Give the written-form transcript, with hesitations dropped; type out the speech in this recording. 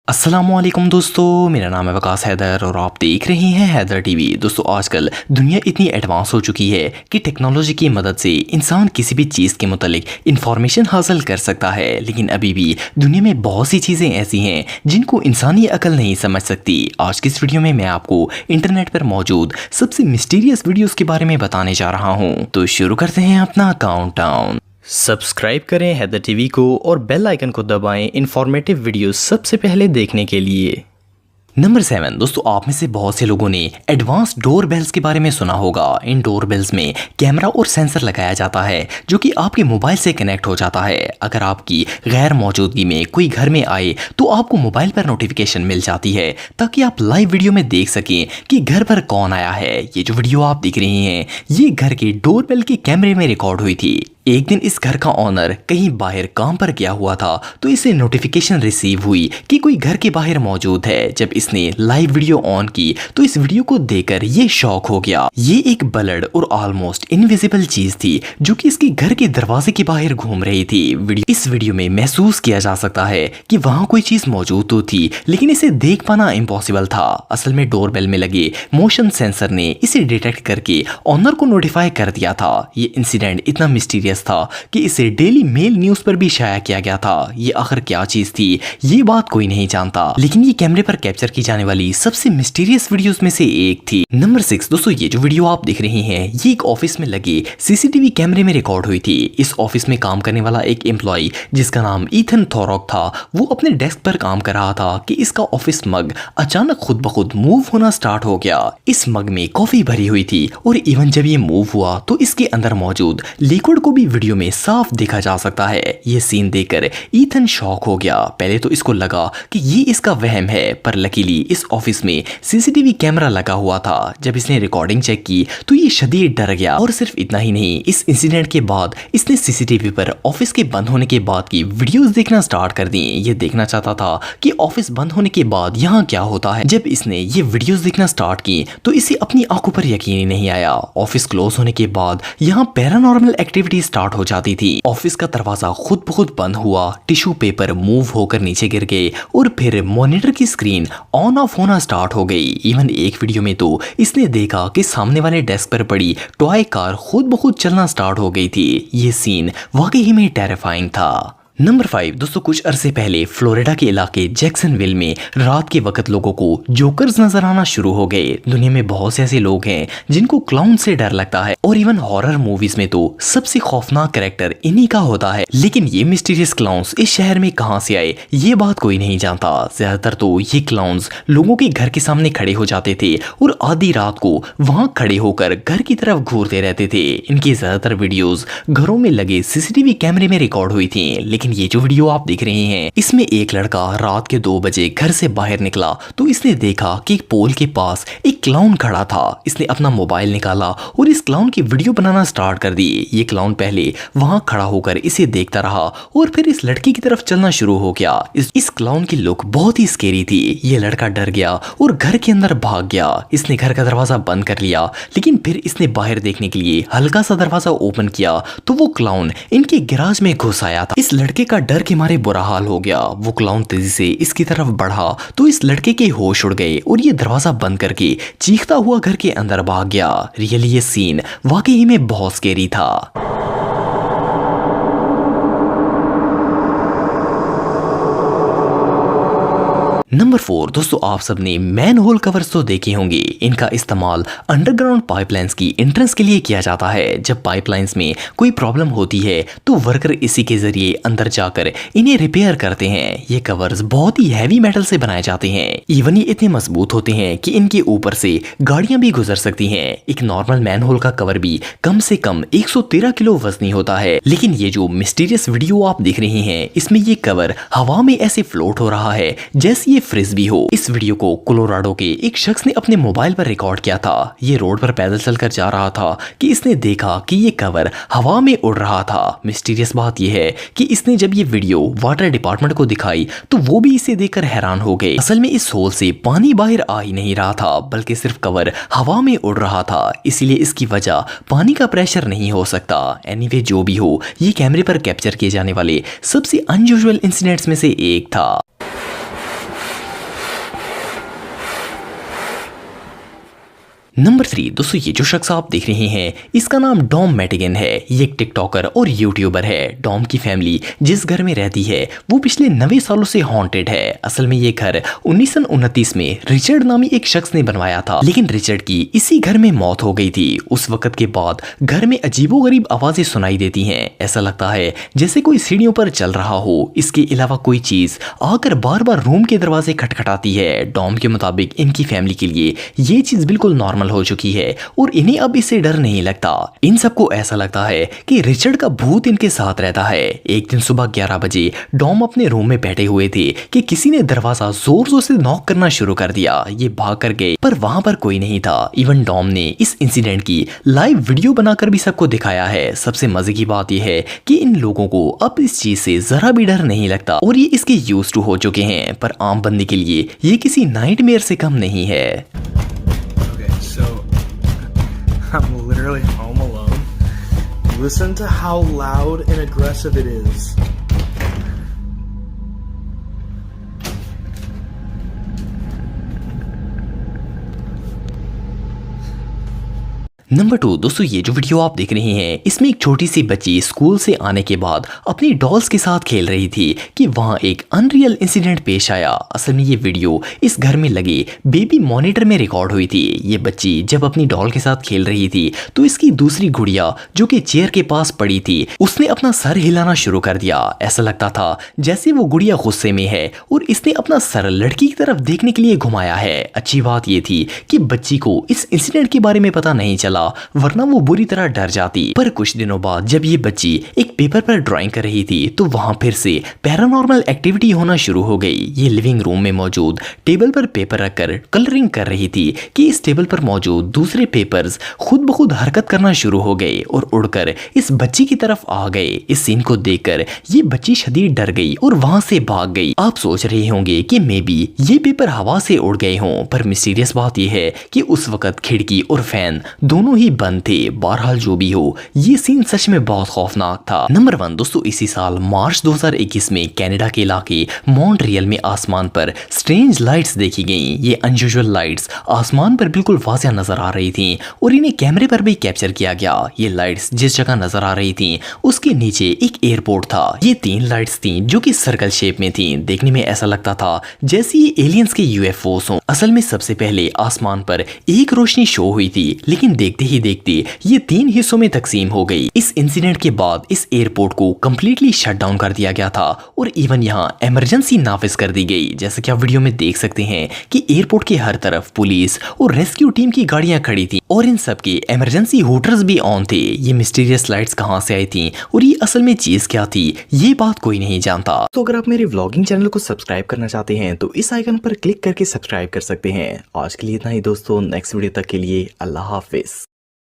अस्सलामुअलैकुम दोस्तों, मेरा नाम है वकास हैदर और आप देख रहे हैं हैदर टीवी। दोस्तों, आजकल दुनिया इतनी एडवांस हो चुकी है कि टेक्नोलॉजी की मदद से इंसान किसी भी चीज़ के मुतालिक इंफॉर्मेशन हासिल कर सकता है, लेकिन अभी भी दुनिया में बहुत सी चीज़ें ऐसी हैं जिनको इंसानी अकल नहीं समझ सकती। आज की इस वीडियो में मैं आपको इंटरनेट पर मौजूद सबसे मिस्टीरियस वीडियोज़ के बारे में बताने जा रहा हूँ। तो शुरू करते हैं अपना काउंटडाउन। सब्सक्राइब करें हैदर टीवी को और बेल आइकन को दबाएं इंफॉर्मेटिव वीडियो सबसे पहले देखने के लिए। नंबर 7 दोस्तों, आप में से बहुत से लोगों ने एडवांस डोर बेल्स के बारे में सुना होगा। इन डोर बेल्स में कैमरा और सेंसर लगाया जाता है जो कि आपके मोबाइल से कनेक्ट हो जाता है। अगर आपकी गैर मौजूदगी में कोई घर में आए तो आपको मोबाइल पर नोटिफिकेशन मिल जाती है ताकि आप लाइव वीडियो में देख सकें कि घर पर कौन आया है। ये जो वीडियो आप देख रहे हैं ये घर के डोर बेल के कैमरे में रिकॉर्ड हुई थी। एक दिन इस घर का ऑनर कहीं बाहर काम पर गया हुआ था तो इसे नोटिफिकेशन रिसीव हुई कि कोई घर के बाहर मौजूद है। जब इसने लाइव वीडियो ऑन की तो इस वीडियो को देखकर ये शॉक हो गया। ये एक ब्लड और ऑलमोस्ट इनविजिबल चीज थी जो कि इसके घर के दरवाजे के बाहर घूम रही थी। इस वीडियो में महसूस किया जा सकता है कि वहां कोई चीज मौजूद तो थी लेकिन इसे देख पाना इम्पॉसिबल था। असल में डोरबेल में लगे मोशन सेंसर ने इसे डिटेक्ट करके ऑनर को नोटिफाई कर दिया था। ये इंसिडेंट इतना मिस्टीरियस था कि इसे डेली मेल न्यूज पर भी शाया किया गया था। ये आखिर क्या चीज थी ये बात कोई नहीं जानता, लेकिन ये कैमरे पर कैप्चर की जाने वाली सबसे मिस्टीरियस वीडियोस में से एक थी। नंबर 6 दोस्तों, ये जो वीडियो आप देख रहे हैं ये एक ऑफिस में लगे सीसीटीवी कैमरे में रिकॉर्ड हुई थी। इस ऑफिस में काम करने वाला एक एम्प्लॉय जिसका नाम ईथन थॉरॉक था, वो अपने डेस्क पर काम कर रहा था कि इसका ऑफिस मग अचानक खुद ब खुद मूव होना स्टार्ट हो गया। इस मग में कॉफी भरी हुई थी और इवन जब ये मूव हुआ तो इसके अंदर मौजूद लिक्विड को भी वीडियो में साफ देखा जा सकता है। ये सीन देखकर ईथन शॉक हो गया। पहले तो इसको लगा कि ये इसका वहम है, पर लकीली इस ऑफिस में सीसीटीवी कैमरा लगा हुआ था। जब इसने रिकॉर्डिंग चेक की तो ये शदीद डर गया। और सिर्फ इतना ही नहीं, इस इंसिडेंट के बाद इसने सीसीटीवी पर ऑफिस के बंद होने के बाद की वीडियोस देखना स्टार्ट कर दी। ये देखना चाहता था कि ऑफिस बंद होने के बाद यहाँ क्या होता है। जब इसने ये वीडियोस देखना स्टार्ट की तो इसे अपनी आंखों पर यकीन ही नहीं आया। ऑफिस क्लोज होने के बाद यहाँ पैरानॉर्मल एक्टिविटी स्टार्ट हो जाती थी। ऑफिस का दरवाजा खुद ब खुद बंद हुआ, टिश्यू पेपर मूव होकर नीचे गिर गए और फिर मॉनिटर की स्क्रीन ऑन ऑफ होना स्टार्ट हो गई। इवन एक वीडियो में तो इसने देखा कि सामने वाले डेस्क पर पड़ी टॉय कार खुद ब खुद चलना स्टार्ट हो गई थी। ये सीन वाकई ही में टेरिफाइंग था। नंबर 5 दोस्तों, कुछ अरसे पहले फ्लोरिडा के इलाके जैक्सनविल में रात के वक्त लोगों को जोकर्स नजर आना शुरू हो गए। दुनिया में बहुत से ऐसे लोग हैं जिनको क्लाउन से डर लगता है और इवन हॉरर मूवीज में तो सबसे खौफनाक कैरेक्टर इन्हीं का होता है। लेकिन ये मिस्टीरियस क्लाउन्स इस शहर में कहां से आए ये बात कोई नहीं जानता। ज्यादातर तो ये क्लाउन्स लोगों के घर के सामने खड़े हो जाते थे और आधी रात को वहां खड़े होकर घर की तरफ घूरते रहते थे। इनकी ज्यादातर वीडियोज घरों में लगे सीसीटीवी कैमरे में रिकॉर्ड हुई थी। लेकिन ये जो वीडियो आप देख रहे हैं इसमें एक लड़का रात के 2 बजे घर से बाहर निकला तो इसने देखा कि एक पोल के पास एक क्लाउन खड़ा था। इसने अपना मोबाइल निकाला और इस क्लाउन की वीडियो बनाना स्टार्ट कर दी। ये क्लाउन पहले वहां खड़ा होकर इसे देखता रहा और फिर इस लड़की की तरफ चलना शुरू हो गया। इस क्लाउन की लुक बहुत ही स्केरी थी। ये लड़का डर गया और घर के अंदर भाग गया। इसने घर का दरवाजा बंद कर लिया, लेकिन फिर इसने बाहर देखने के लिए हल्का सा दरवाजा ओपन किया तो वो क्लाउन इनके गैराज में घुस आया था। इस लड़के का डर के मारे बुरा हाल हो गया। वो क्लाउन तेजी से इसकी तरफ बढ़ा तो इस लड़के के होश उड़ गए और ये दरवाजा बंद करके चीखता हुआ घर के अंदर भाग गया। रियली ये सीन वाकई में बहुत स्केरी था। नंबर 4 दोस्तों, आप सबने मैन होल कवर्स तो देखे होंगे। इनका इस्तेमाल अंडरग्राउंड पाइपलाइंस की एंट्रेंस के लिए किया जाता है। जब पाइपलाइंस में कोई प्रॉब्लम होती है तो वर्कर इसी के जरिए अंदर जाकर इन्हें रिपेयर करते हैं। ये कवर्स बहुत ही हैवी मेटल से बनाए जाते हैं। इवन ये इतने मजबूत होते हैं कि इनके ऊपर से गाड़ियां भी गुजर सकती हैं। एक नॉर्मल मैन होल का कवर भी कम से कम 113 किलो वजनी होता है। लेकिन ये जो मिस्टीरियस वीडियो आप देख रहे हैं इसमें ये कवर हवा में ऐसे फ्लोट हो रहा है जैसे फ्रिस्बी हो। इस वीडियो को कोलोराडो के एक शख्स ने अपने मोबाइल पर रिकॉर्ड किया था। ये रोड पर पैदल चलकर जा रहा था कि इसने देखा कि ये कवर हवा में उड़ रहा था। मिस्टीरियस बात यह है कि इसने जब ये वीडियो वाटर डिपार्टमेंट को दिखाई तो वो भी इसे देखकर हैरान हो गए। असल में इस होल से पानी बाहर आ ही नहीं रहा था बल्कि सिर्फ कवर हवा में उड़ रहा था, इसलिए इसकी वजह पानी का प्रेशर नहीं हो सकता। एनीवे जो भी हो, ये कैमरे पर कैप्चर किए जाने वाले सबसे अनयूजुअल इंसिडेंट्स में से एक था। नंबर 3 दोस्तों, ये जो शख्स आप देख रहे हैं इसका नाम डॉम मैटिगन है। ये एक टिकटॉकर और यूट्यूबर है। डॉम की फैमिली जिस घर में रहती है वो पिछले 90 सालों से हॉन्टेड है। असल में ये घर 1929 में रिचर्ड नामी एक शख्स ने बनवाया था, लेकिन रिचर्ड की इसी घर में मौत हो गई थी। उस वक्त के बाद घर में अजीबोगरीब आवाजें सुनाई देती हैं। ऐसा लगता है जैसे कोई सीढ़ियों पर चल रहा हो। इसके अलावा कोई चीज आकर बार बार रूम के दरवाजे खटखटाती है। डॉम के मुताबिक इनकी फैमिली के लिए ये चीज बिल्कुल नॉर्मल हो चुकी है और इन्हें अब इससे डर नहीं लगता। इन सबको ऐसा लगता है कि रिचर्ड का भूत इनके साथ रहता है। एक दिन सुबह 11 बजे डॉम अपने रूम में बैठे हुए थे कि किसी ने दरवाजा जोर जोर से नॉक करना शुरू कर दिया। ये भाग कर गए पर वहां पर कोई नहीं था। इवन डॉम ने इस इंसिडेंट की लाइव वीडियो बनाकर भी सबको दिखाया है। सबसे मजे की बात यह है कि इन लोगों को अब इस चीज से जरा भी डर नहीं लगता और ये इसके यूज्ड टू हो चुके हैं। पर आम बंदे के लिए ये किसी नाइटमेयर से कम नहीं है। I'm literally home alone. Listen to how loud and aggressive it is. Number 2 दोस्तों, ये जो वीडियो आप देख रहे हैं इसमें एक छोटी सी बच्ची स्कूल से आने के बाद अपनी डॉल्स के साथ खेल रही थी कि वहां एक अनरियल इंसिडेंट पेश आया। असल में ये वीडियो इस घर में लगे बेबी मॉनिटर में रिकॉर्ड हुई थी। ये बच्ची जब अपनी डॉल के साथ खेल रही थी तो इसकी दूसरी गुड़िया जो कि चेयर के पास पड़ी थी उसने अपना सर हिलाना शुरू कर दिया। ऐसा लगता था जैसे वो गुड़िया गुस्से में है और इसने अपना सर लड़की की तरफ देखने के लिए घुमाया है। अच्छी बात ये थी कि बच्ची को इस इंसिडेंट के बारे में पता नहीं चला, वरना वो बुरी तरह डर जाती। पर कुछ दिनों बाद जब ये बच्ची एक पेपर पर ड्राइंग कर रही थी तो वहां फिर से पैरानॉर्मल एक्टिविटी होना शुरू हो गई। ये लिविंग रूम में मौजूद टेबल पर पेपर रखकर कलरिंग कर रही थी कि इस टेबल पर मौजूद दूसरे पेपर्स खुद ब खुद हरकत करना शुरू हो गए और उड़कर इस बच्ची की तरफ आ गए। इस सीन को देखकर ये बच्ची शदीद डर गई और वहां से भाग गई। आप सोच रहे होंगे कि मे बी ये पेपर हवा से उड़ गए हों, पर मिस्टीरियस बात यह है कि उस वक्त खिड़की और फैन दोनों ही बंद थे। बहरहाल जो भी हो, ये सीन सच में बहुत खौफनाक था। नंबर 1 दोस्तों, इसी साल मार्च 2021 में कनाडा के इलाके मॉन्ट्रियल में आसमान पर स्ट्रेंज लाइट्स देखी गईं। ये अनयूजुअल लाइट्स आसमान पर बिल्कुल वाज़िह नजर आ रही थीं और इन्हें कैमरे पर भी कैप्चर किया गया। ये लाइट्स जिस जगह नजर आ रही थीं उसके नीचे एक एयरपोर्ट था। ये 3 लाइट्स थीं जो कि सर्कल शेप में थीं। देखने में ऐसा लगता था जैसे ये एलियंस के यूएफओस हों। असल में सबसे पहले आसमान पर एक रोशनी शो हुई थी, लेकिन देखते ही देखते ये 3 हिस्सों में तकसीम हो गई। इस इंसिडेंट के बाद इस एयरपोर्ट को कंप्लीटली शट डाउन कर दिया गया था और इवन यहाँ इमरजेंसी नाफिज कर दी गई। जैसा कि आप वीडियो में देख सकते हैं कि एयरपोर्ट के हर तरफ पुलिस और रेस्क्यू टीम की गाड़ियां खड़ी थी और इन सब के इमरजेंसी होटर्स भी ऑन थे। ये मिस्टीरियस लाइट्स कहां से आई थी और ये असल में चीज क्या थी, ये बात कोई नहीं जानता। तो अगर आप मेरे व्लॉगिंग चैनल को सब्सक्राइब करना चाहते हैं तो इस आइकन पर क्लिक करके सब्सक्राइब कर सकते हैं। आज के लिए इतना ही दोस्तों, नेक्स्ट वीडियो तक के लिए अल्लाह हाफिज।